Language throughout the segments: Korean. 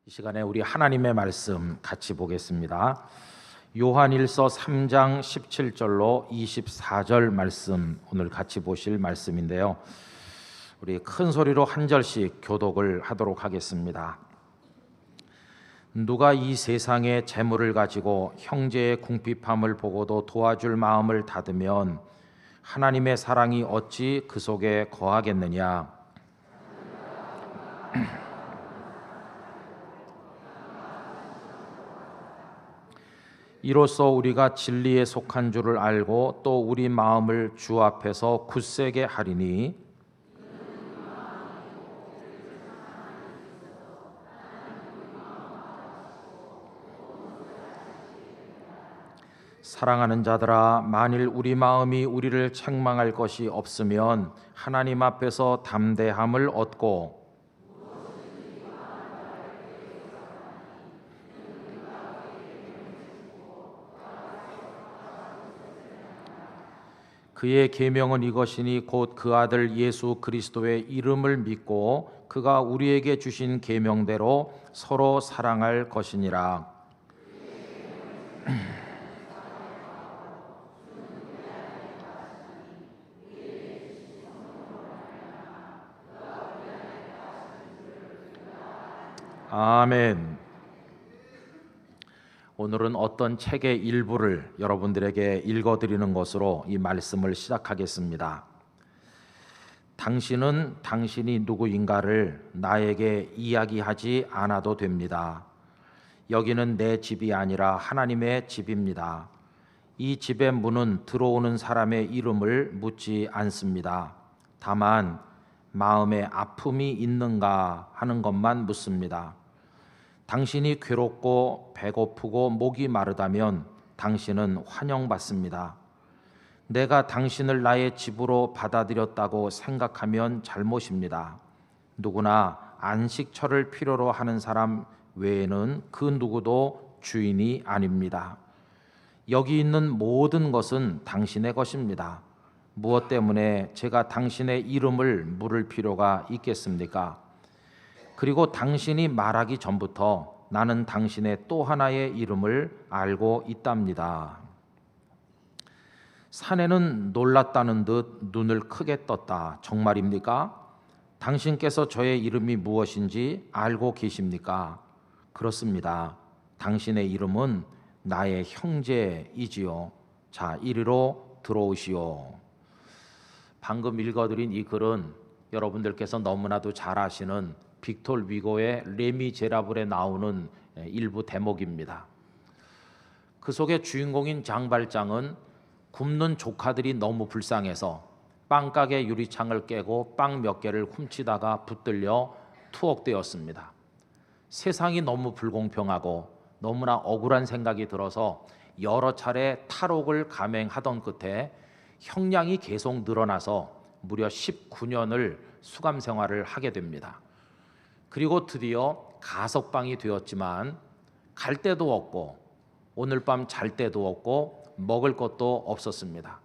이 시간에 우리 하나님의 말씀 같이 보겠습니다. 요한일서 3장 17절로 24절 말씀 오늘 같이 보실 말씀인데요. 우리 큰 소리로 한 절씩 교독을 하도록 하겠습니다. 누가 이 세상의 재물을 가지고 형제의 궁핍함을 보고도 도와줄 마음을 닫으면 하나님의 사랑이 어찌 그 속에 거하겠느냐. 이로써 우리가 진리에 속한 줄을 알고 또 우리 마음을 주 앞에서 굳세게 하리니 사랑하는 자들아, 만일 우리 마음이 우리를 책망할 것이 없으면 하나님 앞에서 담대함을 얻고 그의 계명은 이것이니 곧 그 아들 예수 그리스도의 이름을 믿고 그가 우리에게 주신 계명대로 서로 사랑할 것이니라. 아멘. 오늘은 어떤 책의 일부를 여러분들에게 읽어드리는 것으로 이 말씀을 시작하겠습니다. 당신은 당신이 누구인가를 나에게 이야기하지 않아도 됩니다. 여기는 내 집이 아니라 하나님의 집입니다. 이 집의 문은 들어오는 사람의 이름을 묻지 않습니다. 다만 마음에 아픔이 있는가 하는 것만 묻습니다. 당신이 괴롭고 배고프고 목이 마르다면 당신은 환영받습니다. 내가 당신을 나의 집으로 받아들였다고 생각하면 잘못입니다. 누구나 안식처를 필요로 하는 사람 외에는 그 누구도 주인이 아닙니다. 여기 있는 모든 것은 당신의 것입니다. 무엇 때문에 제가 당신의 이름을 물을 필요가 있겠습니까? 그리고 당신이 말하기 전부터 나는 당신의 또 하나의 이름을 알고 있답니다. 사내는 놀랐다는 듯 눈을 크게 떴다. 정말입니까? 당신께서 저의 이름이 무엇인지 알고 계십니까? 그렇습니다. 당신의 이름은 나의 형제이지요. 자, 이리로 들어오시오. 방금 읽어드린 이 글은 여러분들께서 너무나도 잘 아시는 빅톨 위고의 레미제라블에 나오는 일부 대목입니다. 그 속의 주인공인 장발장은 굶는 조카들이 너무 불쌍해서 빵가게 유리창을 깨고 빵 몇 개를 훔치다가 붙들려 투옥되었습니다. 세상이 너무 불공평하고 너무나 억울한 생각이 들어서 여러 차례 탈옥을 감행하던 끝에 형량이 계속 늘어나서 무려 19년을 수감 생활을 하게 됩니다. 그리고 드디어 가석방이 되었지만 갈 데도 없고 오늘 밤 잘 데도 없고 먹을 것도 없었습니다.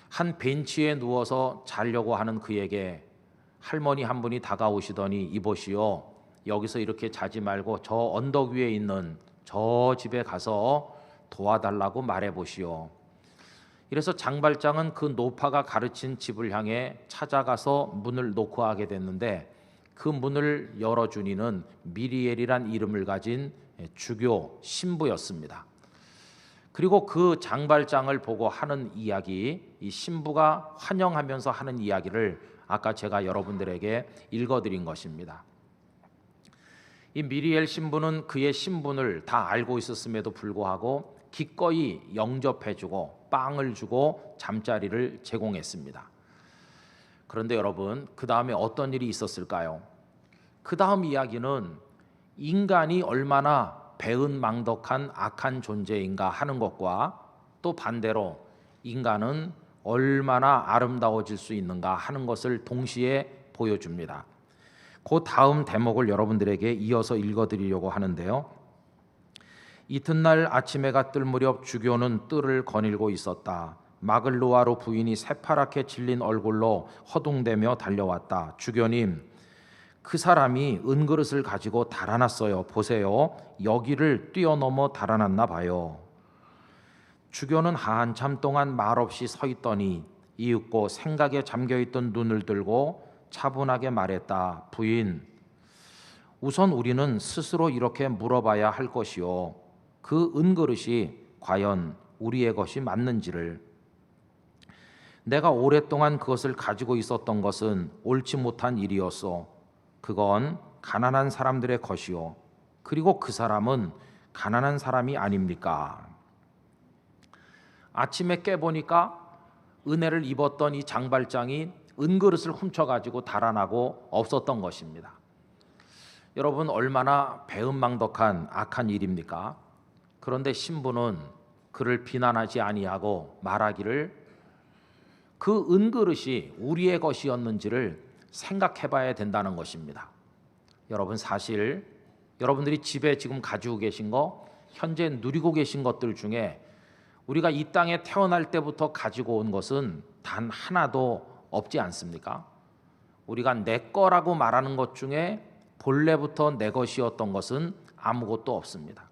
한 벤치에 누워서 자려고 하는 그에게 할머니 한 분이 다가오시더니 이보시오, 여기서 이렇게 자지 말고 저 언덕 위에 있는 저 집에 가서 도와달라고 말해보시오. 이래서 장발장은 그 노파가 가르친 집을 향해 찾아가서 문을 노크하게 됐는데 그 문을 열어준 이는 미리엘이란 이름을 가진 주교 신부였습니다. 그리고 그 장발장을 보고 하는 이야기, 이 신부가 환영하면서 하는 이야기를 아까 제가 여러분들에게 읽어드린 것입니다. 이 미리엘 신부는 그의 신분을 다 알고 있었음에도 불구하고 기꺼이 영접해주고 빵을 주고 잠자리를 제공했습니다. 그런데 여러분, 그 다음에 어떤 일이 있었을까요? 그 다음 이야기는 인간이 얼마나 배은망덕한 악한 존재인가 하는 것과 또 반대로 인간은 얼마나 아름다워질 수 있는가 하는 것을 동시에 보여줍니다. 그 다음 대목을 여러분들에게 이어서 읽어드리려고 하는데요. 이튿날 아침해가 뜰 무렵 주교는 뜰을 거닐고 있었다. 마글루아로 부인이 새파랗게 질린 얼굴로 허둥대며 달려왔다. 주교님, 그 사람이 은그릇을 가지고 달아났어요. 보세요. 여기를 뛰어넘어 달아났나 봐요. 주교는 한참 동안 말없이 서 있더니 이윽고 생각에 잠겨있던 눈을 들고 차분하게 말했다. 부인, 우선 우리는 스스로 이렇게 물어봐야 할 것이요, 그 은그릇이 과연 우리의 것이 맞는지를. 내가 오랫동안 그것을 가지고 있었던 것은 옳지 못한 일이었소. 그건 가난한 사람들의 것이요, 그리고 그 사람은 가난한 사람이 아닙니까? 아침에 깨보니까 은혜를 입었던 이 장발장이 은그릇을 훔쳐가지고 달아나고 없었던 것입니다. 여러분, 얼마나 배은망덕한 악한 일입니까? 그런데 신부는 그를 비난하지 아니하고 말하기를, 그 은그릇이 우리의 것이었는지를 생각해 봐야 된다는 것입니다. 여러분, 사실 여러분들이 집에 지금 가지고 계신 거, 현재 누리고 계신 것들 중에 우리가 이 땅에 태어날 때부터 가지고 온 것은 단 하나도 없지 않습니까? 우리가 내 거라고 말하는 것 중에 본래부터 내 것이었던 것은 아무것도 없습니다.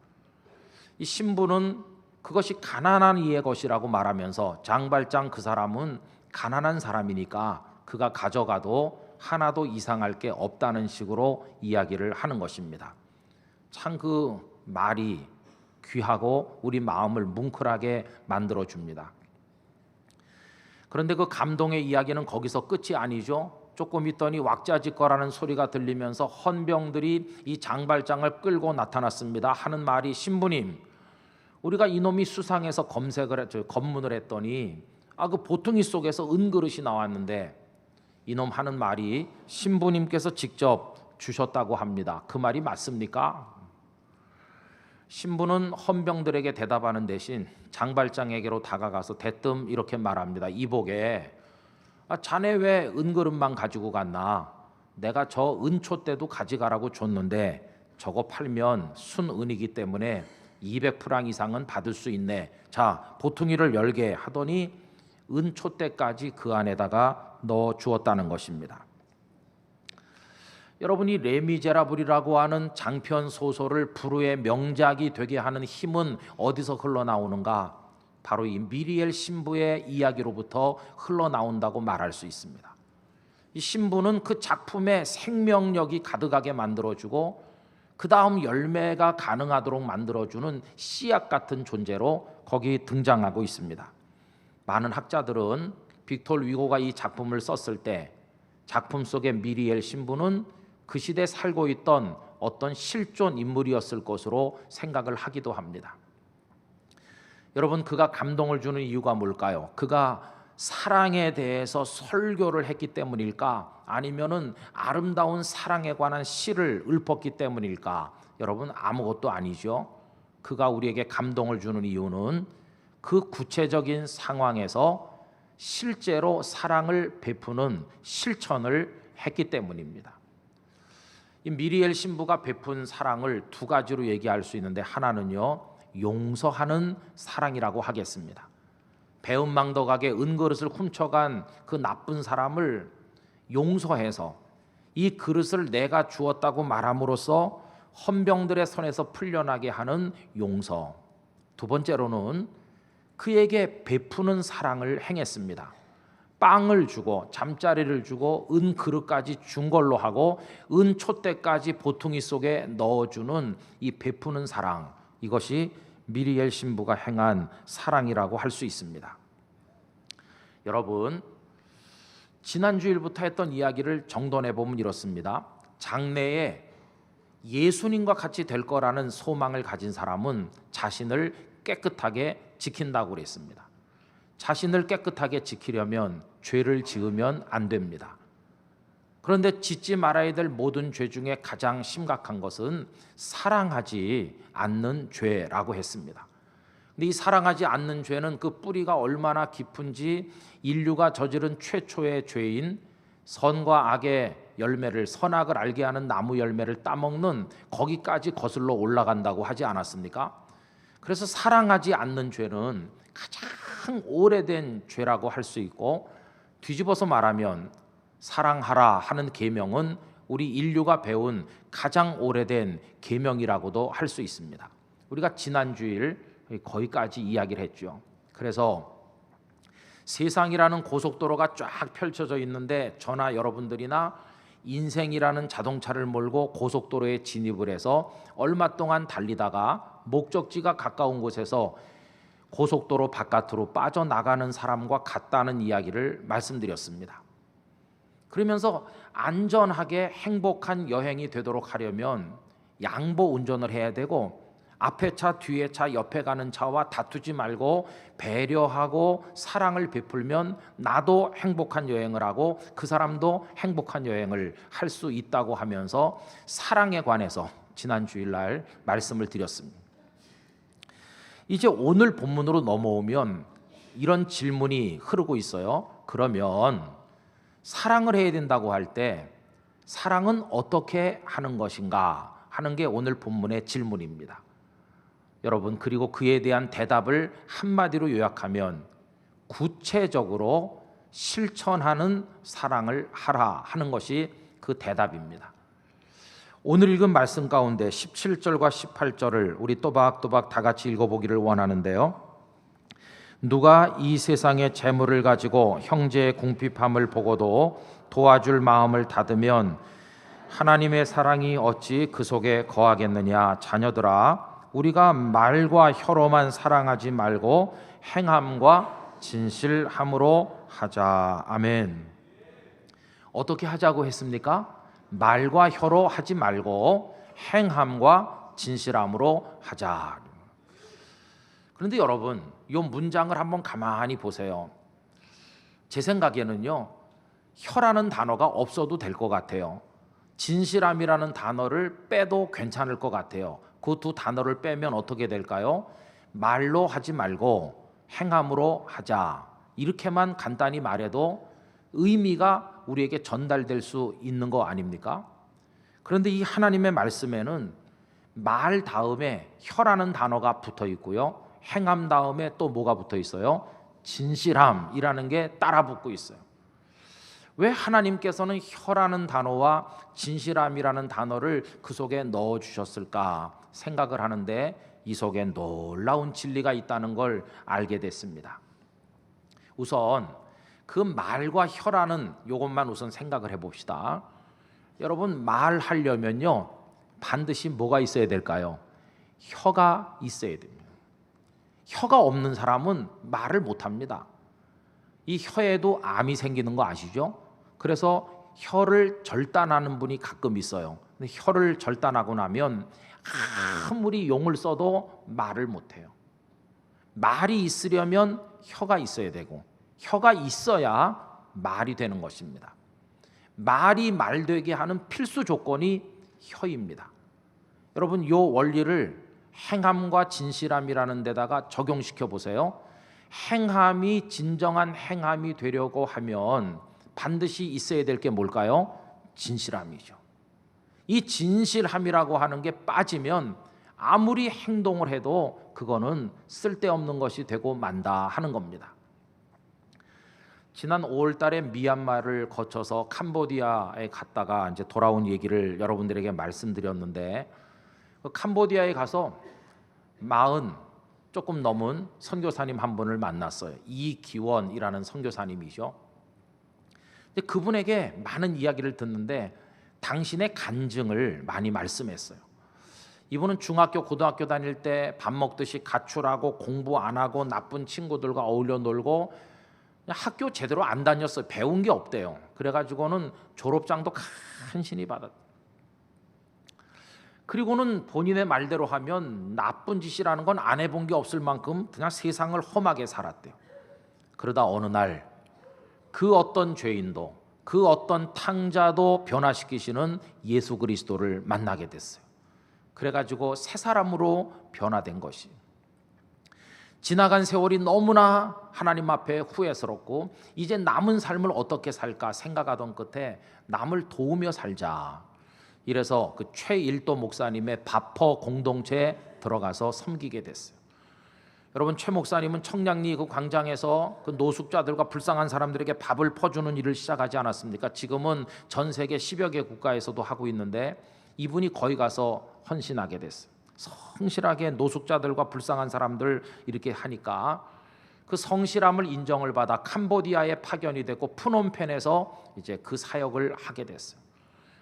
이 신부는 그것이 가난한 이의 것이라고 말하면서 장발장 그 사람은 가난한 사람이니까 그가 가져가도 하나도 이상할 게 없다는 식으로 이야기를 하는 것입니다. 참 그 말이 귀하고 우리 마음을 뭉클하게 만들어 줍니다. 그런데 그 감동의 이야기는 거기서 끝이 아니죠. 조금 있더니 왁자지껄하는 소리가 들리면서 헌병들이 이 장발장을 끌고 나타났습니다. 하는 말이, 신부님, 우리가 이놈이 수상해서 검문을 했더니 그 보퉁이 속에서 은그릇이 나왔는데, 이놈 하는 말이 신부님께서 직접 주셨다고 합니다. 그 말이 맞습니까? 신부는 헌병들에게 대답하는 대신 장발장에게로 다가가서 대뜸 이렇게 말합니다. 이보게, 자네 왜 은그릇만 가지고 갔나? 내가 저 은촛대도 가져가라고 줬는데 저거 팔면 순은이기 때문에 200프랑 이상은 받을 수 있네. 자, 보퉁이를 열게 하더니 은촛대까지 그 안에다가 넣어 주었다는 것입니다. 여러분이 레미제라블이라고 하는 장편 소설을 불후의 명작이 되게 하는 힘은 어디서 흘러나오는가? 바로 이 미리엘 신부의 이야기로부터 흘러나온다고 말할 수 있습니다. 이 신부는 그 작품에 생명력이 가득하게 만들어주고 그 다음 열매가 가능하도록 만들어주는 씨앗 같은 존재로 거기 등장하고 있습니다. 많은 학자들은 빅톨 위고가 이 작품을 썼을 때 작품 속의 미리엘 신부는 그 시대에 살고 있던 어떤 실존 인물이었을 것으로 생각을 하기도 합니다. 여러분, 그가 감동을 주는 이유가 뭘까요? 그가 사랑에 대해서 설교를 했기 때문일까? 아니면은 아름다운 사랑에 관한 시를 읊었기 때문일까? 여러분, 아무것도 아니죠. 그가 우리에게 감동을 주는 이유는 그 구체적인 상황에서 실제로 사랑을 베푸는 실천을 했기 때문입니다. 이 미리엘 신부가 베푼 사랑을 두 가지로 얘기할 수 있는데, 하나는요, 용서하는 사랑이라고 하겠습니다. 배은망덕하게 은그릇을 훔쳐간 그 나쁜 사람을 용서해서 이 그릇을 내가 주었다고 말함으로써 헌병들의 손에서 풀려나게 하는 용서. 두 번째로는 그에게 베푸는 사랑을 행했습니다. 빵을 주고 잠자리를 주고 은그릇까지 준 걸로 하고 은촛대까지 보퉁이 속에 넣어주는 이 베푸는 사랑, 이것이 미리엘 신부가 행한 사랑이라고 할 수 있습니다. 여러분, 지난주일부터 했던 이야기를 정돈해 보면 이렇습니다. 장래에 예수님과 같이 될 거라는 소망을 가진 사람은 자신을 깨끗하게 지킨다고 그랬습니다. 자신을 깨끗하게 지키려면 죄를 지으면 안 됩니다. 그런데 짓지 말아야 될 모든 죄 중에 가장 심각한 것은 사랑하지 않는 죄라고 했습니다. 근데 이 사랑하지 않는 죄는 그 뿌리가 얼마나 깊은지 인류가 저지른 최초의 죄인 선과 악의 열매를, 선악을 알게 하는 나무 열매를 따먹는 거기까지 거슬러 올라간다고 하지 않았습니까? 그래서 사랑하지 않는 죄는 가장 오래된 죄라고 할 수 있고, 뒤집어서 말하면 사랑하라 하는 계명은 우리 인류가 배운 가장 오래된 계명이라고도 할 수 있습니다. 우리가 지난 주일 거기까지 이야기를 했죠. 그래서 세상이라는 고속도로가 쫙 펼쳐져 있는데 저나 여러분들이나 인생이라는 자동차를 몰고 고속도로에 진입을 해서 얼마 동안 달리다가 목적지가 가까운 곳에서 고속도로 바깥으로 빠져나가는 사람과 같다는 이야기를 말씀드렸습니다. 그러면서 안전하게 행복한 여행이 되도록 하려면 양보 운전을 해야 되고, 앞에 차, 뒤에 차, 옆에 가는 차와 다투지 말고 배려하고 사랑을 베풀면 나도 행복한 여행을 하고 그 사람도 행복한 여행을 할 수 있다고 하면서 사랑에 관해서 지난 주일날 말씀을 드렸습니다. 이제 오늘 본문으로 넘어오면 이런 질문이 흐르고 있어요. 그러면 사랑을 해야 된다고 할 때 사랑은 어떻게 하는 것인가 하는 게 오늘 본문의 질문입니다. 여러분, 그리고 그에 대한 대답을 한마디로 요약하면 구체적으로 실천하는 사랑을 하라 하는 것이 그 대답입니다. 오늘 읽은 말씀 가운데 17절과 18절을 우리 또박또박 다 같이 읽어보기를 원하는데요. 누가 이 세상의 재물을 가지고 형제의 궁핍함을 보고도 도와줄 마음을 닫으면 하나님의 사랑이 어찌 그 속에 거하겠느냐. 자녀들아, 우리가 말과 혀로만 사랑하지 말고 행함과 진실함으로 하자. 아멘. 어떻게 하자고 했습니까? 말과 혀로 하지 말고 행함과 진실함으로 하자. 그런데 여러분, 이 문장을 한번 가만히 보세요. 제 생각에는요, 혀라는 단어가 없어도 될 것 같아요. 진실함이라는 단어를 빼도 괜찮을 것 같아요. 그 두 단어를 빼면 어떻게 될까요? 말로 하지 말고 행함으로 하자. 이렇게만 간단히 말해도 의미가 우리에게 전달될 수 있는 거 아닙니까? 그런데 이 하나님의 말씀에는 말 다음에 혀라는 단어가 붙어 있고요, 행함 다음에 또 뭐가 붙어 있어요? 진실함이라는 게 따라 붙고 있어요. 왜 하나님께서는 혀라는 단어와 진실함이라는 단어를 그 속에 넣어 주셨을까 생각을 하는데, 이 속에 놀라운 진리가 있다는 걸 알게 됐습니다. 우선 그 말과 혀라는 요것만 우선 생각을 해봅시다. 여러분, 말하려면요 반드시 뭐가 있어야 될까요? 혀가 있어야 됩니다. 혀가 없는 사람은 말을 못합니다. 이 혀에도 암이 생기는 거 아시죠? 그래서 혀를 절단하는 분이 가끔 있어요. 근데 혀를 절단하고 나면 아무리 용을 써도 말을 못해요. 말이 있으려면 혀가 있어야 되고, 혀가 있어야 말이 되는 것입니다. 말이 말되게 하는 필수 조건이 혀입니다. 여러분, 이 원리를 행함과 진실함이라는 데다가 적용시켜 보세요. 행함이 진정한 행함이 되려고 하면 반드시 있어야 될 게 뭘까요? 진실함이죠. 이 진실함이라고 하는 게 빠지면 아무리 행동을 해도 그거는 쓸데없는 것이 되고 만다 하는 겁니다. 지난 5월 달에 미얀마를 거쳐서 캄보디아에 갔다가 이제 돌아온 얘기를 여러분들에게 말씀드렸는데, 그 캄보디아에 가서 40 조금 넘은 선교사님 한 분을 만났어요. 이기원이라는 선교사님이죠. 근데 그분에게 많은 이야기를 듣는데 당신의 간증을 많이 말씀했어요. 이분은 중학교, 고등학교 다닐 때 밥 먹듯이 가출하고 공부 안 하고 나쁜 친구들과 어울려 놀고 학교 제대로 안 다녔어요. 배운 게 없대요. 그래가지고는 졸업장도 간신히 받았대요. 그리고는 본인의 말대로 하면 나쁜 짓이라는 건 안 해본 게 없을 만큼 그냥 세상을 험하게 살았대요. 그러다 어느 날 그 어떤 죄인도, 그 어떤 탕자도 변화시키시는 예수 그리스도를 만나게 됐어요. 그래가지고 새 사람으로 변화된 것이, 지나간 세월이 너무나 하나님 앞에 후회스럽고 이제 남은 삶을 어떻게 살까 생각하던 끝에 남을 도우며 살자. 이래서 그 최일도 목사님의 바퍼 공동체에 들어가서 섬기게 됐어요. 여러분, 최 목사님은 청량리 그 광장에서 그 노숙자들과 불쌍한 사람들에게 밥을 퍼주는 일을 시작하지 않았습니까? 지금은 전 세계 10여 개 국가에서도 하고 있는데 이분이 거기 가서 헌신하게 됐어요. 성실하게 노숙자들과 불쌍한 사람들 이렇게 하니까 그 성실함을 인정을 받아 캄보디아에 파견이 됐고 프놈펜에서 이제 그 사역을 하게 됐어요.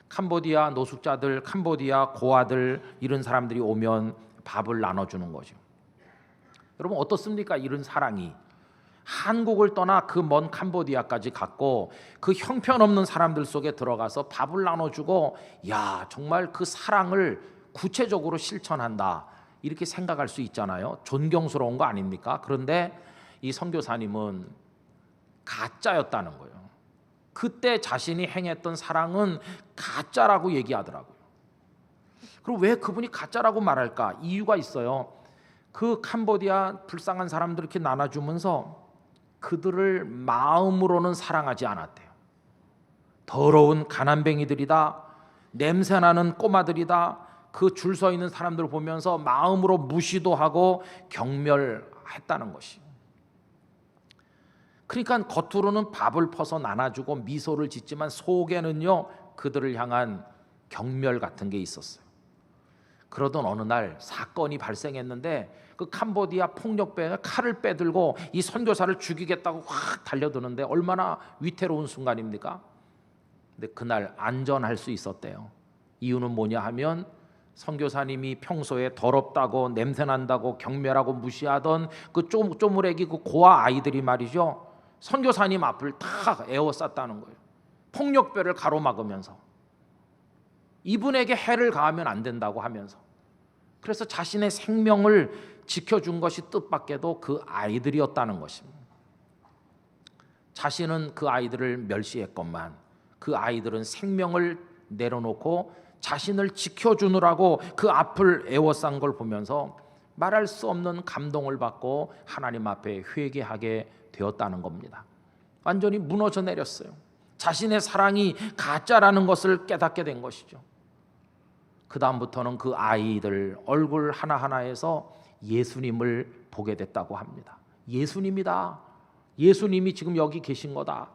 캄보디아 노숙자들, 캄보디아 고아들 이런 사람들이 오면 밥을 나눠주는 거죠. 여러분, 어떻습니까? 이런 사랑이 한국을 떠나 그 먼 캄보디아까지 갔고 그 형편없는 사람들 속에 들어가서 밥을 나눠주고, 야, 정말 그 사랑을 구체적으로 실천한다 이렇게 생각할 수 있잖아요. 존경스러운 거 아닙니까? 그런데 이 선교사님은 가짜였다는 거예요. 그때 자신이 행했던 사랑은 가짜라고 얘기하더라고요. 그리고 왜 그분이 가짜라고 말할까? 이유가 있어요. 그 캄보디아 불쌍한 사람들 이렇게 나눠주면서 그들을 마음으로는 사랑하지 않았대요. 더러운 가난뱅이들이다, 냄새나는 꼬마들이다, 그 줄 서 있는 사람들을 보면서 마음으로 무시도 하고 경멸했다는 것이. 그러니까 겉으로는 밥을 퍼서 나눠주고 미소를 짓지만 속에는요 그들을 향한 경멸 같은 게 있었어요. 그러던 어느 날 사건이 발생했는데 그 캄보디아 폭력배가 칼을 빼들고 이 선교사를 죽이겠다고 확 달려드는데 얼마나 위태로운 순간입니까? 근데 그날 안전할 수 있었대요. 이유는 뭐냐 하면 선교사님이 평소에 더럽다고 냄새난다고 경멸하고 무시하던 그 쪼무레기 그 고아 아이들이 말이죠, 선교사님 앞을 탁 에워쌌다는 거예요. 폭력배를 가로막으면서 이분에게 해를 가하면 안 된다고 하면서. 그래서 자신의 생명을 지켜준 것이 뜻밖에도 그 아이들이었다는 것입니다. 자신은 그 아이들을 멸시했건만 그 아이들은 생명을 내려놓고 자신을 지켜주느라고 그 앞을 에워싼 걸 보면서 말할 수 없는 감동을 받고 하나님 앞에 회개하게 되었다는 겁니다. 완전히 무너져 내렸어요. 자신의 사랑이 가짜라는 것을 깨닫게 된 것이죠. 그 다음부터는 그 아이들 얼굴 하나하나에서 예수님을 보게 됐다고 합니다. 예수님이다. 예수님이 지금 여기 계신 거다.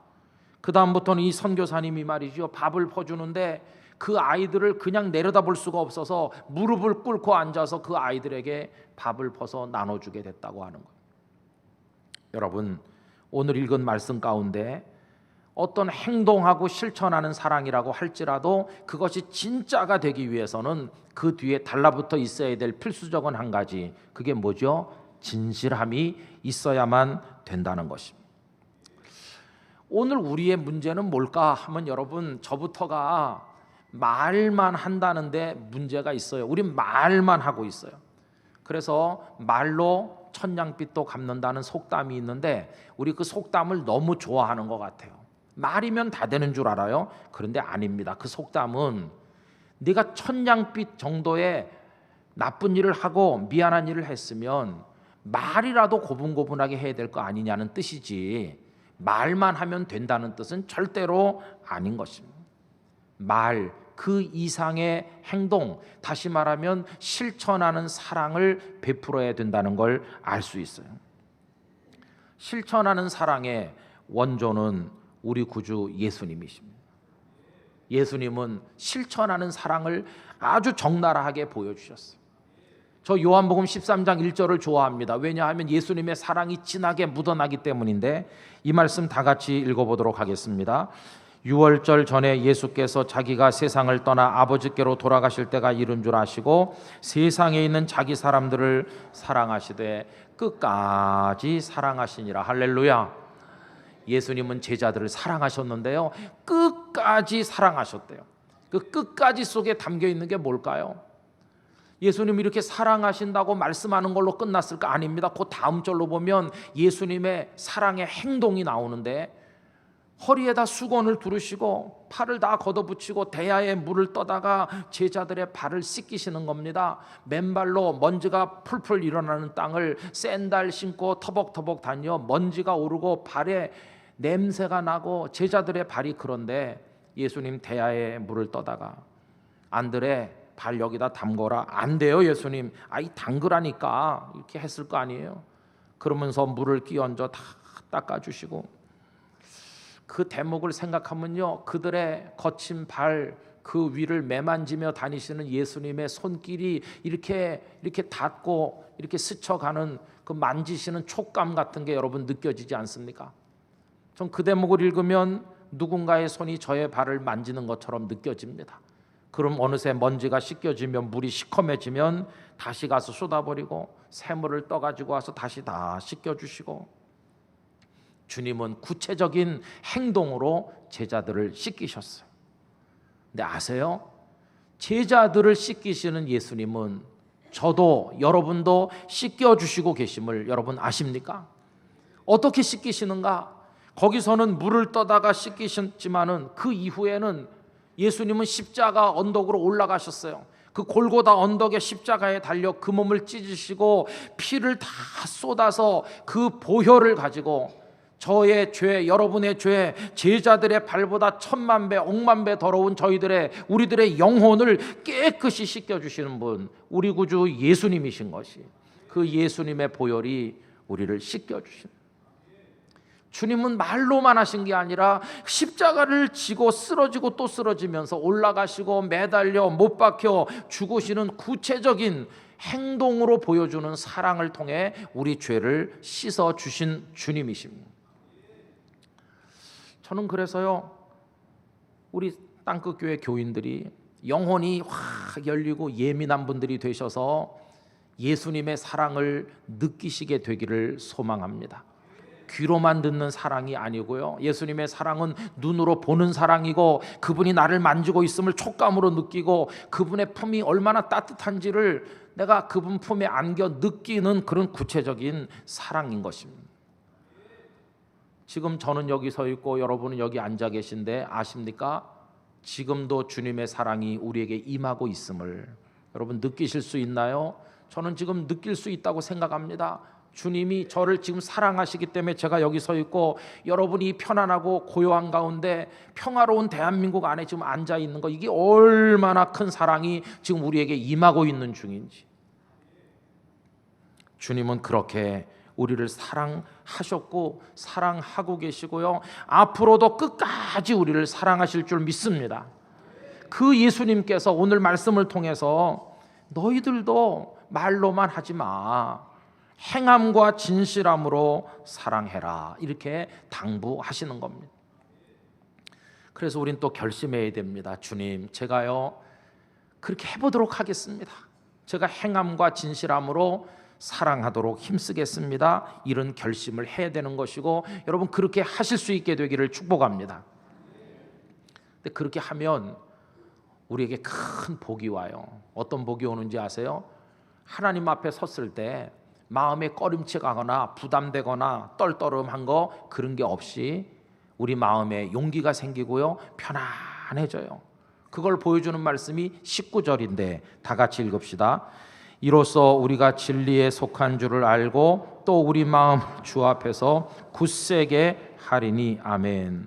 그 다음부터는 이 선교사님이 말이죠, 밥을 퍼주는데 그 아이들을 그냥 내려다볼 수가 없어서 무릎을 꿇고 앉아서 그 아이들에게 밥을 퍼서 나눠주게 됐다고 하는 거예요. 여러분, 오늘 읽은 말씀 가운데 어떤 행동하고 실천하는 사랑이라고 할지라도 그것이 진짜가 되기 위해서는 그 뒤에 달라붙어 있어야 될 필수적인 한 가지, 그게 뭐죠? 진실함이 있어야만 된다는 것입니다. 오늘 우리의 문제는 뭘까 하면 여러분, 저부터가 말만 한다는데 문제가 있어요. 우린 말만 하고 있어요. 그래서 말로 천냥빚도 갚는다는 속담이 있는데 우리 그 속담을 너무 좋아하는 것 같아요. 말이면 다 되는 줄 알아요. 그런데 아닙니다. 그 속담은 네가 천냥빚 정도의 나쁜 일을 하고 미안한 일을 했으면 말이라도 고분고분하게 해야 될 거 아니냐는 뜻이지, 말만 하면 된다는 뜻은 절대로 아닌 것입니다. 말 그 이상의 행동, 다시 말하면 실천하는 사랑을 베풀어야 된다는 걸 알 수 있어요. 실천하는 사랑의 원조는 우리 구주 예수님이십니다. 예수님은 실천하는 사랑을 아주 적나라하게 보여주셨어요. 저 요한복음 13장 1절을 좋아합니다. 왜냐하면 예수님의 사랑이 진하게 묻어나기 때문인데 이 말씀 다 같이 읽어보도록 하겠습니다. 유월절 전에 예수께서 자기가 세상을 떠나 아버지께로 돌아가실 때가 이른 줄 아시고 세상에 있는 자기 사람들을 사랑하시되 끝까지 사랑하시니라. 할렐루야. 예수님은 제자들을 사랑하셨는데요, 끝까지 사랑하셨대요. 그 끝까지 속에 담겨 있는 게 뭘까요? 예수님이 이렇게 사랑하신다고 말씀하는 걸로 끝났을까? 아닙니다. 그 다음 절로 보면 예수님의 사랑의 행동이 나오는데 허리에다 수건을 두르시고 팔을 다 걷어붙이고 대야에 물을 떠다가 제자들의 발을 씻기시는 겁니다. 맨발로 먼지가 풀풀 일어나는 땅을 샌들 신고 터벅터벅 다녀 먼지가 오르고 발에 냄새가 나고 제자들의 발이 그런데 예수님 대야에 물을 떠다가 안드레 발 여기다 담거라. 안 돼요 예수님. 아이 담그라니까 이렇게 했을 거 아니에요. 그러면서 물을 끼얹어 다 닦아주시고, 그 대목을 생각하면요, 그들의 거친 발 그 위를 매만지며 다니시는 예수님의 손길이 이렇게 닿고 이렇게 스쳐가는 그 만지시는 촉감 같은 게 여러분 느껴지지 않습니까? 전 그 대목을 읽으면 누군가의 손이 저의 발을 만지는 것처럼 느껴집니다. 그럼 어느새 먼지가 씻겨지면, 물이 시커매지면 다시 가서 쏟아버리고 새물을 떠가지고 와서 다시 다 씻겨주시고, 주님은 구체적인 행동으로 제자들을 씻기셨어요. 근데 아세요? 제자들을 씻기시는 예수님은 저도 여러분도 씻겨주시고 계심을 여러분 아십니까? 어떻게 씻기시는가? 거기서는 물을 떠다가 씻기셨지만은 그 이후에는 예수님은 십자가 언덕으로 올라가셨어요. 그 골고다 언덕의 십자가에 달려 그 몸을 찢으시고 피를 다 쏟아서 그 보혈을 가지고 저의 죄, 여러분의 죄, 제자들의 발보다 천만 배, 억만 배 더러운 우리들의 영혼을 깨끗이 씻겨주시는 분, 우리 구주 예수님이신 것이, 그 예수님의 보혈이 우리를 씻겨주신. 주님은 말로만 하신 게 아니라 십자가를 지고 쓰러지고 또 쓰러지면서 올라가시고 매달려 못 박혀 죽으시는 구체적인 행동으로 보여주는 사랑을 통해 우리 죄를 씻어주신 주님이십니다. 저는 그래서요, 우리 땅끝 교회 교인들이 영혼이 확 열리고 예민한 분들이 되셔서 예수님의 사랑을 느끼시게 되기를 소망합니다. 귀로만 듣는 사랑이 아니고요, 예수님의 사랑은 눈으로 보는 사랑이고, 그분이 나를 만지고 있음을 촉감으로 느끼고, 그분의 품이 얼마나 따뜻한지를 내가 그분 품에 안겨 느끼는 그런 구체적인 사랑인 것입니다. 지금 저는 여기 서 있고 여러분은 여기 앉아 계신데 아십니까? 지금도 주님의 사랑이 우리에게 임하고 있음을 여러분 느끼실 수 있나요? 저는 지금 느낄 수 있다고 생각합니다. 주님이 저를 지금 사랑하시기 때문에 제가 여기 서 있고, 여러분이 편안하고 고요한 가운데 평화로운 대한민국 안에 지금 앉아 있는 거, 이게 얼마나 큰 사랑이 지금 우리에게 임하고 있는 중인지. 주님은 그렇게 우리를 사랑하셨고 사랑하고 계시고요, 앞으로도 끝까지 우리를 사랑하실 줄 믿습니다. 그 예수님께서 오늘 말씀을 통해서 너희들도 말로만 하지 마, 행함과 진실함으로 사랑해라, 이렇게 당부하시는 겁니다. 그래서 우린 또 결심해야 됩니다. 주님, 제가요 그렇게 해보도록 하겠습니다. 제가 행함과 진실함으로 사랑하도록 힘쓰겠습니다. 이런 결심을 해야 되는 것이고, 여러분 그렇게 하실 수 있게 되기를 축복합니다. 근데 그렇게 하면 우리에게 큰 복이 와요. 어떤 복이 오는지 아세요? 하나님 앞에 섰을 때 마음에 꺼림칙하거나 부담되거나 떨떠름한 거, 그런 게 없이 우리 마음에 용기가 생기고요, 편안해져요. 그걸 보여주는 말씀이 19절인데 다 같이 읽읍시다. 이로써 우리가 진리에 속한 줄을 알고 또 우리 마음 주 앞에서 굳세게 하리니. 아멘.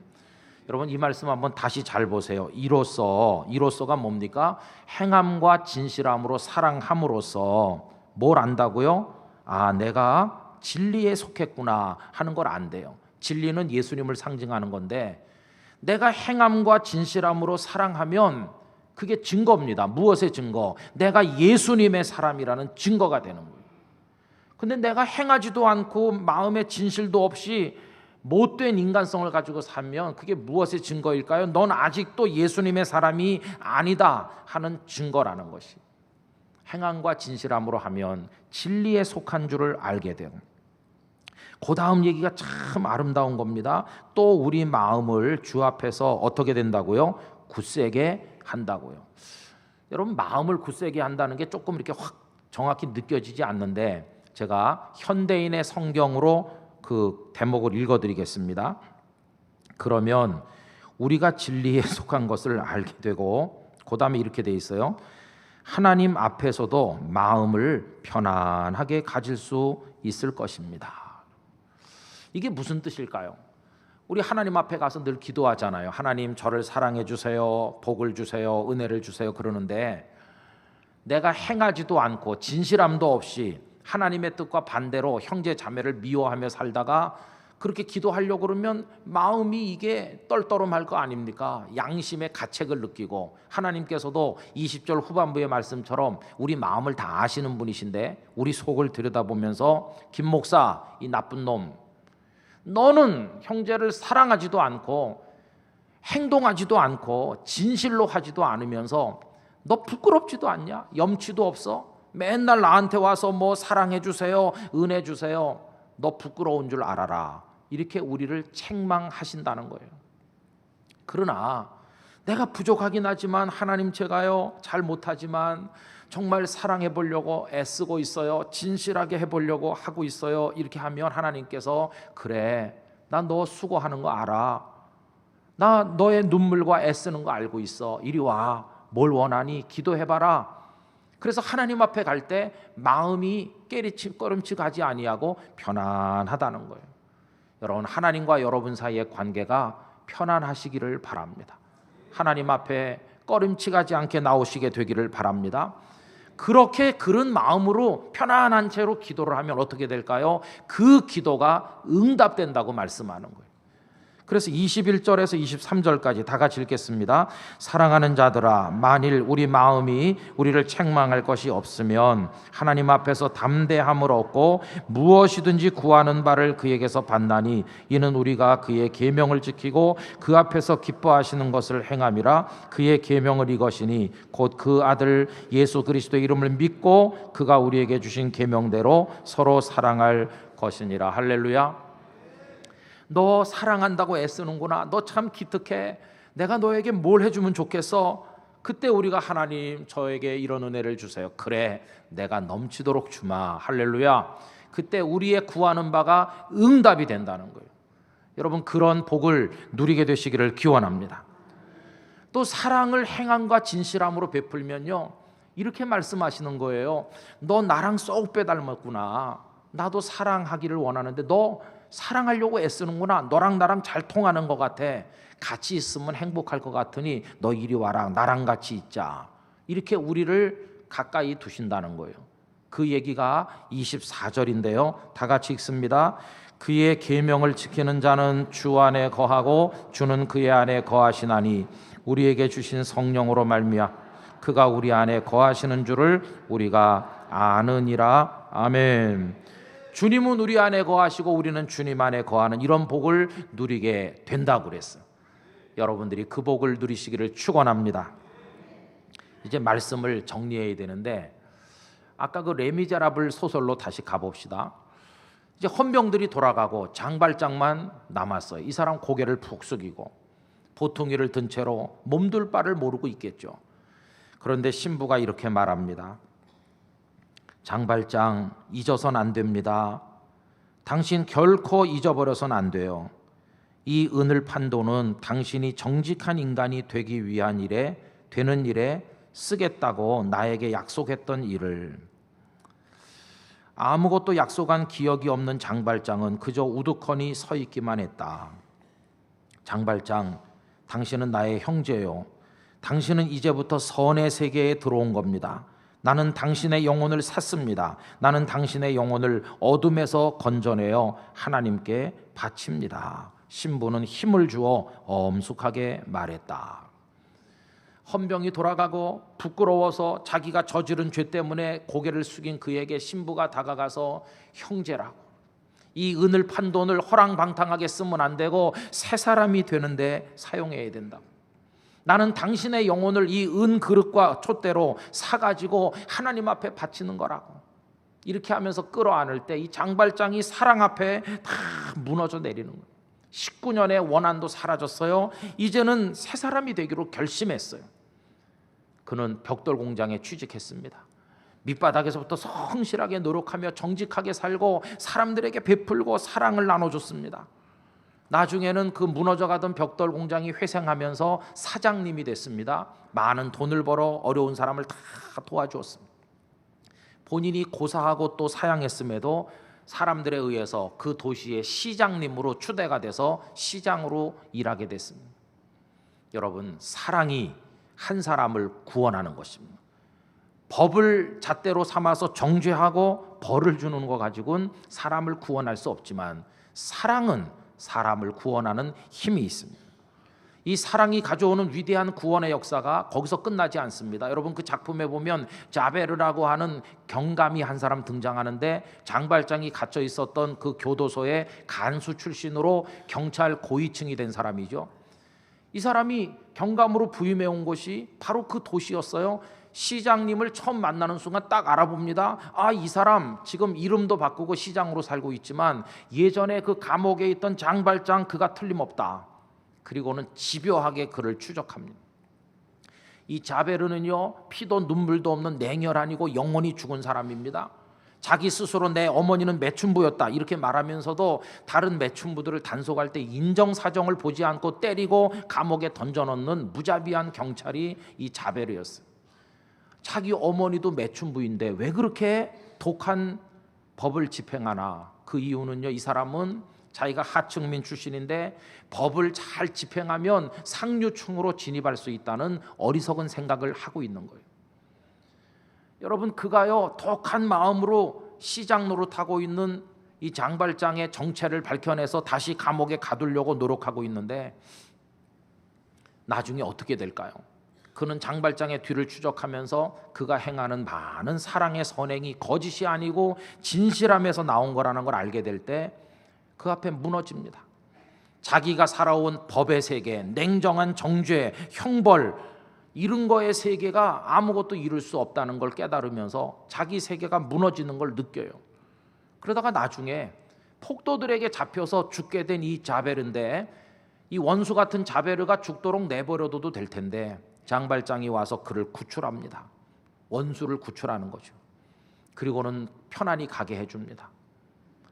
여러분 이 말씀 한번 다시 잘 보세요. 이로써가 뭡니까? 행함과 진실함으로 사랑함으로써 뭘 안다고요? 아, 내가 진리에 속했구나 하는 걸 안대요. 진리는 예수님을 상징하는 건데, 내가 행함과 진실함으로 사랑하면 그게 증거입니다. 무엇의 증거? 내가 예수님의 사람이라는 증거가 되는 거예요. 근데 내가 행하지도 않고 마음에 진실도 없이 못된 인간성을 가지고 살면 그게 무엇의 증거일까요? 넌 아직도 예수님의 사람이 아니다 하는 증거라는 것이. 행함과 진실함으로 하면 진리에 속한 줄을 알게 되고, 그 다음 얘기가 참 아름다운 겁니다. 또 우리 마음을 주 앞에서 어떻게 된다고요? 굳세게 한다고요. 여러분 마음을 굳세게 한다는 게 조금 이렇게 확 정확히 느껴지지 않는데, 제가 현대인의 성경으로 그 대목을 읽어드리겠습니다. 그러면 우리가 진리에 속한 것을 알게 되고, 그 다음에 이렇게 돼 있어요. 하나님 앞에서도 마음을 편안하게 가질 수 있을 것입니다. 이게 무슨 뜻일까요? 우리 하나님 앞에 가서 늘 기도하잖아요. 하나님 저를 사랑해 주세요, 복을 주세요, 은혜를 주세요 그러는데, 내가 행하지도 않고 진실함도 없이 하나님의 뜻과 반대로 형제 자매를 미워하며 살다가 그렇게 기도하려고 그러면 마음이 이게 떨떠름할 거 아닙니까? 양심의 가책을 느끼고, 하나님께서도 20절 후반부의 말씀처럼 우리 마음을 다 아시는 분이신데 우리 속을 들여다보면서 김 목사, 이 나쁜 놈, 너는 형제를 사랑하지도 않고 행동하지도 않고 진실로 하지도 않으면서 너 부끄럽지도 않냐? 염치도 없어? 맨날 나한테 와서 뭐 사랑해 주세요, 은혜 주세요. 너 부끄러운 줄 알아라. 이렇게 우리를 책망하신다는 거예요. 그러나 내가 부족하긴 하지만 하나님, 제가요 잘 못하지만 정말 사랑해 보려고 애쓰고 있어요. 진실하게 해보려고 하고 있어요. 이렇게 하면 하나님께서, 그래, 나 너 수고하는 거 알아. 나 너의 눈물과 애쓰는 거 알고 있어. 이리 와. 뭘 원하니? 기도해봐라. 그래서 하나님 앞에 갈 때 마음이 꺼림칙하지 아니하고 편안하다는 거예요. 여러분, 하나님과 여러분 사이의 관계가 편안하시기를 바랍니다. 하나님 앞에 꺼림칙하지 않게 나오시게 되기를 바랍니다. 그렇게 그런 마음으로 편안한 채로 기도를 하면 어떻게 될까요? 그 기도가 응답된다고 말씀하는 거예요. 그래서 21절에서 23절까지 다 같이 읽겠습니다. 사랑하는 자들아, 만일 우리 마음이 우리를 책망할 것이 없으면 하나님 앞에서 담대함을 얻고 무엇이든지 구하는 바를 그에게서 받나니 이는 우리가 그의 계명을 지키고 그 앞에서 기뻐하시는 것을 행함이라. 그의 계명을 이것이니 곧 그 아들 예수 그리스도의 이름을 믿고 그가 우리에게 주신 계명대로 서로 사랑할 것이니라. 할렐루야. 너 사랑한다고 애쓰는구나. 너 참 기특해. 내가 너에게 뭘 해주면 좋겠어? 그때 우리가, 하나님 저에게 이런 은혜를 주세요. 그래, 내가 넘치도록 주마. 할렐루야. 그때 우리의 구하는 바가 응답이 된다는 거예요. 여러분, 그런 복을 누리게 되시기를 기원합니다. 또 사랑을 행함과 진실함으로 베풀면요, 이렇게 말씀하시는 거예요. 너 나랑 쏙 빼닮았구나. 나도 사랑하기를 원하는데 너 사랑하려고 애쓰는구나. 너랑 나랑 잘 통하는 것 같아. 같이 있으면 행복할 것 같으니 너 이리 와라. 나랑 같이 있자. 이렇게 우리를 가까이 두신다는 거예요. 그 얘기가 24절인데요. 다 같이 읽습니다. 그의 계명을 지키는 자는 주 안에 거하고 주는 그의 안에 거하시나니 우리에게 주신 성령으로 말미암아 그가 우리 안에 거하시는 줄을 우리가 아느니라. 아멘. 주님은 우리 안에 거하시고 우리는 주님 안에 거하는 이런 복을 누리게 된다고 그랬어요. 여러분들이 그 복을 누리시기를 축원합니다. 이제 말씀을 정리해야 되는데, 아까 그 레미제라블 소설로 다시 가봅시다. 이제 헌병들이 돌아가고 장발장만 남았어요. 이 사람 고개를 푹 숙이고 보퉁이를 든 채로 몸둘 바를 모르고 있겠죠. 그런데 신부가 이렇게 말합니다. 장발장, 잊어선 안 됩니다. 당신 결코 잊어버려선 안 돼요. 이 은을 판 돈은 당신이 정직한 인간이 되기 위한 일에, 되는 일에 쓰겠다고 나에게 약속했던 일을. 아무것도 약속한 기억이 없는 장발장은 그저 우두커니 서 있기만 했다. 장발장, 당신은 나의 형제요. 당신은 이제부터 선의 세계에 들어온 겁니다. 나는 당신의 영혼을 샀습니다. 나는 당신의 영혼을 어둠에서 건져내어 하나님께 바칩니다. 신부는 힘을 주어 엄숙하게 말했다. 헌병이 돌아가고 부끄러워서 자기가 저지른 죄 때문에 고개를 숙인 그에게 신부가 다가가서 형제라고, 이 은을 판 돈을 허랑방탕하게 쓰면 안 되고 새 사람이 되는데 사용해야 된다. 나는 당신의 영혼을 이 은 그릇과 촛대로 사가지고 하나님 앞에 바치는 거라고. 이렇게 하면서 끌어안을 때 이 장발장이 사랑 앞에 다 무너져 내리는 거예요. 19년의 원한도 사라졌어요. 이제는 새 사람이 되기로 결심했어요. 그는 벽돌 공장에 취직했습니다. 밑바닥에서부터 성실하게 노력하며 정직하게 살고 사람들에게 베풀고 사랑을 나눠줬습니다. 나중에는 그 무너져가던 벽돌 공장이 회생하면서 사장님이 됐습니다. 많은 돈을 벌어 어려운 사람을 다 도와주었습니다. 본인이 고사하고 또 사양했음에도 사람들에 의해서 그 도시의 시장님으로 추대가 돼서 시장으로 일하게 됐습니다. 여러분, 사랑이 한 사람을 구원하는 것입니다. 법을 잣대로 삼아서 정죄하고 벌을 주는 거 가지고는 사람을 구원할 수 없지만 사랑은 사람을 구원하는 힘이 있습니다. 이 사랑이 가져오는 위대한 구원의 역사가 거기서 끝나지 않습니다. 여러분, 그 작품에 보면 자베르라고 하는 경감이 한 사람 등장하는데, 장발장이 갇혀 있었던 그 교도소의 간수 출신으로 경찰 고위층이 된 사람이죠. 이 사람이 경감으로 부임해 온 곳이 바로 그 도시였어요. 시장님을 처음 만나는 순간 딱 알아봅니다. 아, 이 사람 지금 이름도 바꾸고 시장으로 살고 있지만 예전에 그 감옥에 있던 장발장 그가 틀림없다. 그리고는 집요하게 그를 추적합니다. 이 자베르는요, 피도 눈물도 없는 냉혈한이고 영원히 죽은 사람입니다. 자기 스스로 내 어머니는 매춘부였다 이렇게 말하면서도 다른 매춘부들을 단속할 때 인정사정을 보지 않고 때리고 감옥에 던져넣는 무자비한 경찰이 이 자베르였어요. 자기 어머니도 매춘부인데 왜 그렇게 독한 법을 집행하나? 그 이유는요, 이 사람은 자기가 하층민 출신인데 법을 잘 집행하면 상류층으로 진입할 수 있다는 어리석은 생각을 하고 있는 거예요. 여러분, 그가요, 독한 마음으로 시장 노릇하고 있는 이 장발장의 정체를 밝혀내서 다시 감옥에 가두려고 노력하고 있는데 나중에 어떻게 될까요? 그는 장발장의 뒤를 추적하면서 그가 행하는 많은 사랑의 선행이 거짓이 아니고 진실함에서 나온 거라는 걸 알게 될 때 그 앞에 무너집니다. 자기가 살아온 법의 세계, 냉정한 정죄, 형벌 이런 거의 세계가 아무것도 이룰 수 없다는 걸 깨달으면서 자기 세계가 무너지는 걸 느껴요. 그러다가 나중에 폭도들에게 잡혀서 죽게 된 이 자베르인데, 이 원수 같은 자베르가 죽도록 내버려둬도 될 텐데 장발장이 와서 그를 구출합니다. 원수를 구출하는 거죠. 그리고는 편안히 가게 해줍니다.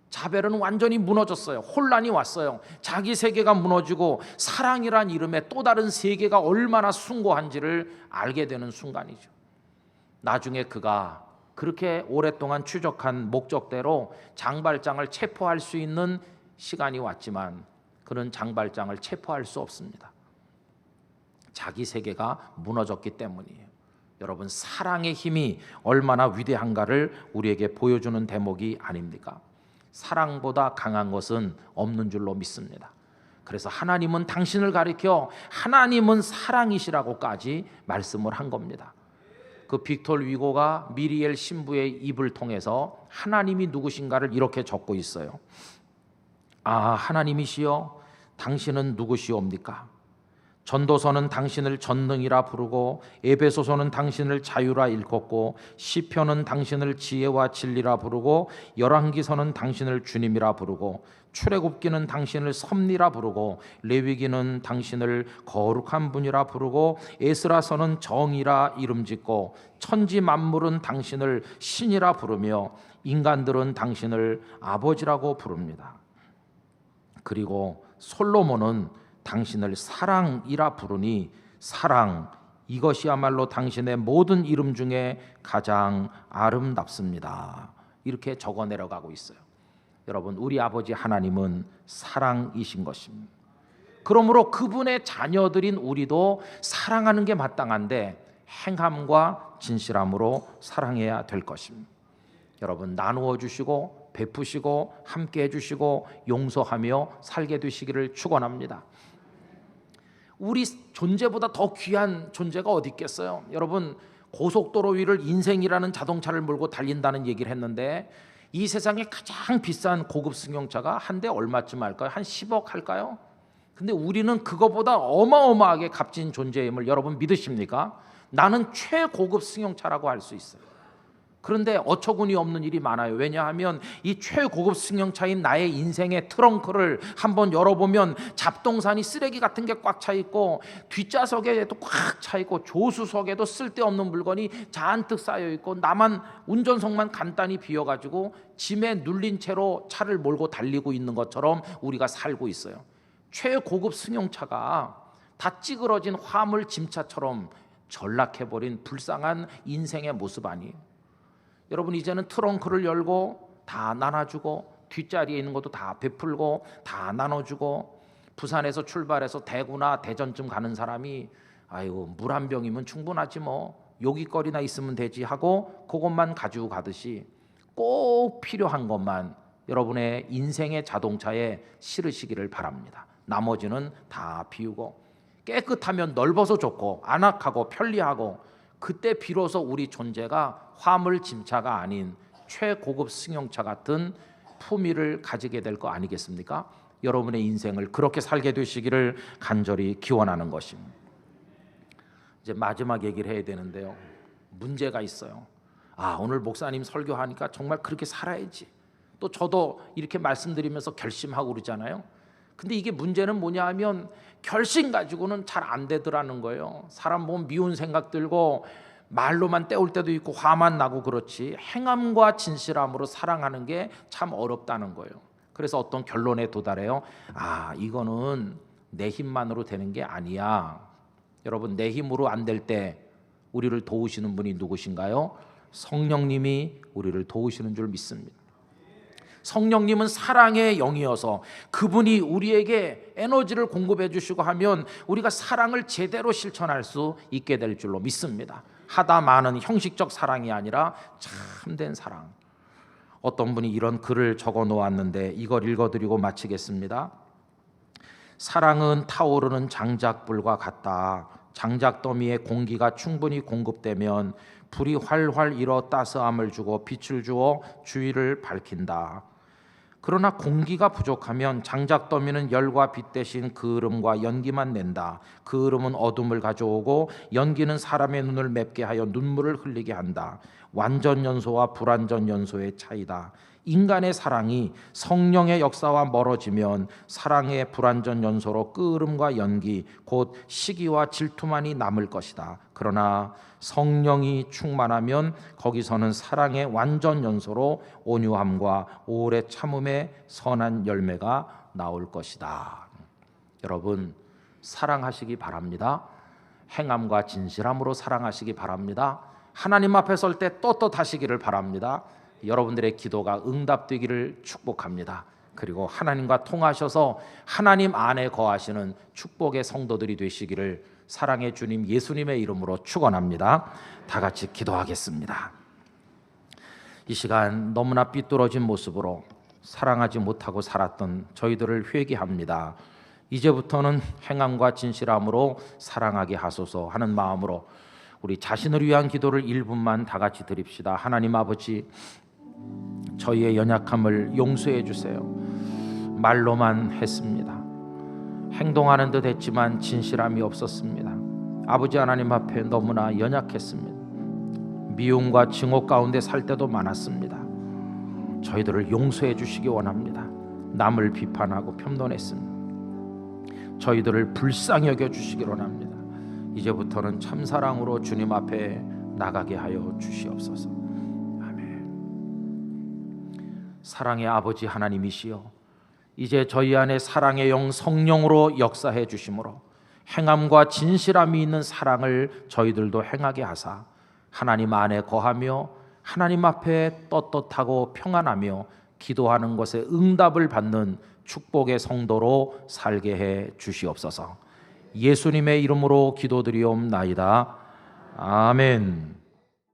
자베르는 완전히 무너졌어요. 혼란이 왔어요. 자기 세계가 무너지고 사랑이란 이름의 또 다른 세계가 얼마나 숭고한지를 알게 되는 순간이죠. 나중에 그가 그렇게 오랫동안 추적한 목적대로 장발장을 체포할 수 있는 시간이 왔지만 그는 장발장을 체포할 수 없습니다. 자기 세계가 무너졌기 때문이에요. 여러분, 사랑의 힘이 얼마나 위대한가를 우리에게 보여주는 대목이 아닙니까? 사랑보다 강한 것은 없는 줄로 믿습니다. 그래서 하나님은 당신을 가리켜 하나님은 사랑이시라고까지 말씀을 한 겁니다. 그 빅톨 위고가 미리엘 신부의 입을 통해서 하나님이 누구신가를 이렇게 적고 있어요. 아, 하나님이시여, 당신은 누구시옵니까? 전도서는 당신을 전능이라 부르고 에베소서는 당신을 자유라 일컫고 시편은 당신을 지혜와 진리라 부르고 열왕기서는 당신을 주님이라 부르고 출애굽기는 당신을 섭리라 부르고 레위기는 당신을 거룩한 분이라 부르고 에스라서는 정이라 이름짓고 천지 만물은 당신을 신이라 부르며 인간들은 당신을 아버지라고 부릅니다. 그리고 솔로몬은 당신을 사랑이라 부르니 사랑, 이것이야말로 당신의 모든 이름 중에 가장 아름답습니다. 이렇게 적어 내려가고 있어요. 여러분, 우리 아버지 하나님은 사랑이신 것입니다. 그러므로 그분의 자녀들인 우리도 사랑하는 게 마땅한데 행함과 진실함으로 사랑해야 될 것입니다. 여러분, 나누어 주시고 베푸시고 함께 해주시고 용서하며 살게 되시기를 축원합니다. 우리 존재보다 더 귀한 존재가 어디 있겠어요? 여러분, 고속도로 위를 인생이라는 자동차를 몰고 달린다는 얘기를 했는데 이 세상에 가장 비싼 고급 승용차가 한 대 얼마쯤 할까요? 한 10억 할까요? 근데 우리는 그거보다 어마어마하게 값진 존재임을 여러분 믿으십니까? 나는 최고급 승용차라고 할 수 있어요. 그런데 어처구니 없는 일이 많아요. 왜냐하면 이 최고급 승용차인 나의 인생의 트렁크를 한번 열어보면 잡동사니 쓰레기 같은 게 꽉 차 있고 뒷좌석에도 꽉 차 있고 조수석에도 쓸데없는 물건이 잔뜩 쌓여 있고 나만 운전석만 간단히 비어가지고 짐에 눌린 채로 차를 몰고 달리고 있는 것처럼 우리가 살고 있어요. 최고급 승용차가 다 찌그러진 화물 짐차처럼 전락해버린 불쌍한 인생의 모습 아니에요. 여러분, 이제는 트렁크를 열고 다 나눠주고 뒷자리에 있는 것도 다 베풀고 다 나눠주고 부산에서 출발해서 대구나 대전쯤 가는 사람이 아이고 물 한 병이면 충분하지 뭐 요깃거리나 있으면 되지 하고 그것만 가지고 가듯이 꼭 필요한 것만 여러분의 인생의 자동차에 실으시기를 바랍니다. 나머지는 다 비우고 깨끗하면 넓어서 좋고 안악하고 편리하고 그때 비로소 우리 존재가 화물 짐차가 아닌 최고급 승용차 같은 품위를 가지게 될 거 아니겠습니까? 여러분의 인생을 그렇게 살게 되시기를 간절히 기원하는 것입니다. 이제 마지막 얘기를 해야 되는데요. 문제가 있어요. 오늘 목사님 설교하니까 정말 그렇게 살아야지. 또 저도 이렇게 말씀드리면서 결심하고 그러잖아요. 근데 이게 문제는 뭐냐 하면 결심 가지고는 잘 안 되더라는 거예요. 사람 보면 미운 생각 들고 말로만 때울 때도 있고 화만 나고 그렇지 행함과 진실함으로 사랑하는 게 참 어렵다는 거예요. 그래서 어떤 결론에 도달해요. 이거는 내 힘만으로 되는 게 아니야. 여러분, 내 힘으로 안 될 때 우리를 도우시는 분이 누구신가요? 성령님이 우리를 도우시는 줄 믿습니다. 성령님은 사랑의 영이어서 그분이 우리에게 에너지를 공급해 주시고 하면 우리가 사랑을 제대로 실천할 수 있게 될 줄로 믿습니다. 하다 많은 형식적 사랑이 아니라 참된 사랑. 어떤 분이 이런 글을 적어 놓았는데 이걸 읽어드리고 마치겠습니다. 사랑은 타오르는 장작불과 같다. 장작더미에 공기가 충분히 공급되면 불이 활활 일어 따스함을 주고 빛을 주어 주위를 밝힌다. 그러나 공기가 부족하면 장작더미는 열과 빛 대신 그을음과 연기만 낸다. 그을음은 어둠을 가져오고 연기는 사람의 눈을 맵게 하여 눈물을 흘리게 한다. 완전 연소와 불완전 연소의 차이다. 인간의 사랑이 성령의 역사와 멀어지면 사랑의 불완전 연소로 끄름과 연기 곧 시기와 질투만이 남을 것이다. 그러나 성령이 충만하면 거기서는 사랑의 완전 연소로 온유함과 오래 참음의 선한 열매가 나올 것이다. 여러분, 사랑하시기 바랍니다. 행함과 진실함으로 사랑하시기 바랍니다. 하나님 앞에 설 때 떳떳하시기를 바랍니다. 여러분들의 기도가 응답되기를 축복합니다. 그리고 하나님과 통하셔서 하나님 안에 거하시는 축복의 성도들이 되시기를 사랑의 주님 예수님의 이름으로 축원합니다. 다 같이 기도하겠습니다. 이 시간 너무나 삐뚤어진 모습으로 사랑하지 못하고 살았던 저희들을 회개합니다. 이제부터는 행함과 진실함으로 사랑하게 하소서 하는 마음으로 우리 자신을 위한 기도를 1분만 다 같이 드립시다. 하나님 아버지, 저희의 연약함을 용서해 주세요. 말로만 했습니다. 행동하는 듯 했지만 진실함이 없었습니다. 아버지 하나님 앞에 너무나 연약했습니다. 미움과 증오 가운데 살 때도 많았습니다. 저희들을 용서해 주시기 원합니다. 남을 비판하고 편론했습니다. 저희들을 불쌍히 여겨 주시기 원합니다. 이제부터는 참사랑으로 주님 앞에 나가게 하여 주시옵소서. 아멘. 사랑의 아버지 하나님이시여, 이제 저희 안에 사랑의 영 성령으로 역사해 주심으로 행함과 진실함이 있는 사랑을 저희들도 행하게 하사 하나님 안에 거하며 하나님 앞에 떳떳하고 평안하며 기도하는 것에 응답을 받는 축복의 성도로 살게 해 주시옵소서. 예수님의 이름으로 기도드리옵나이다. 아멘.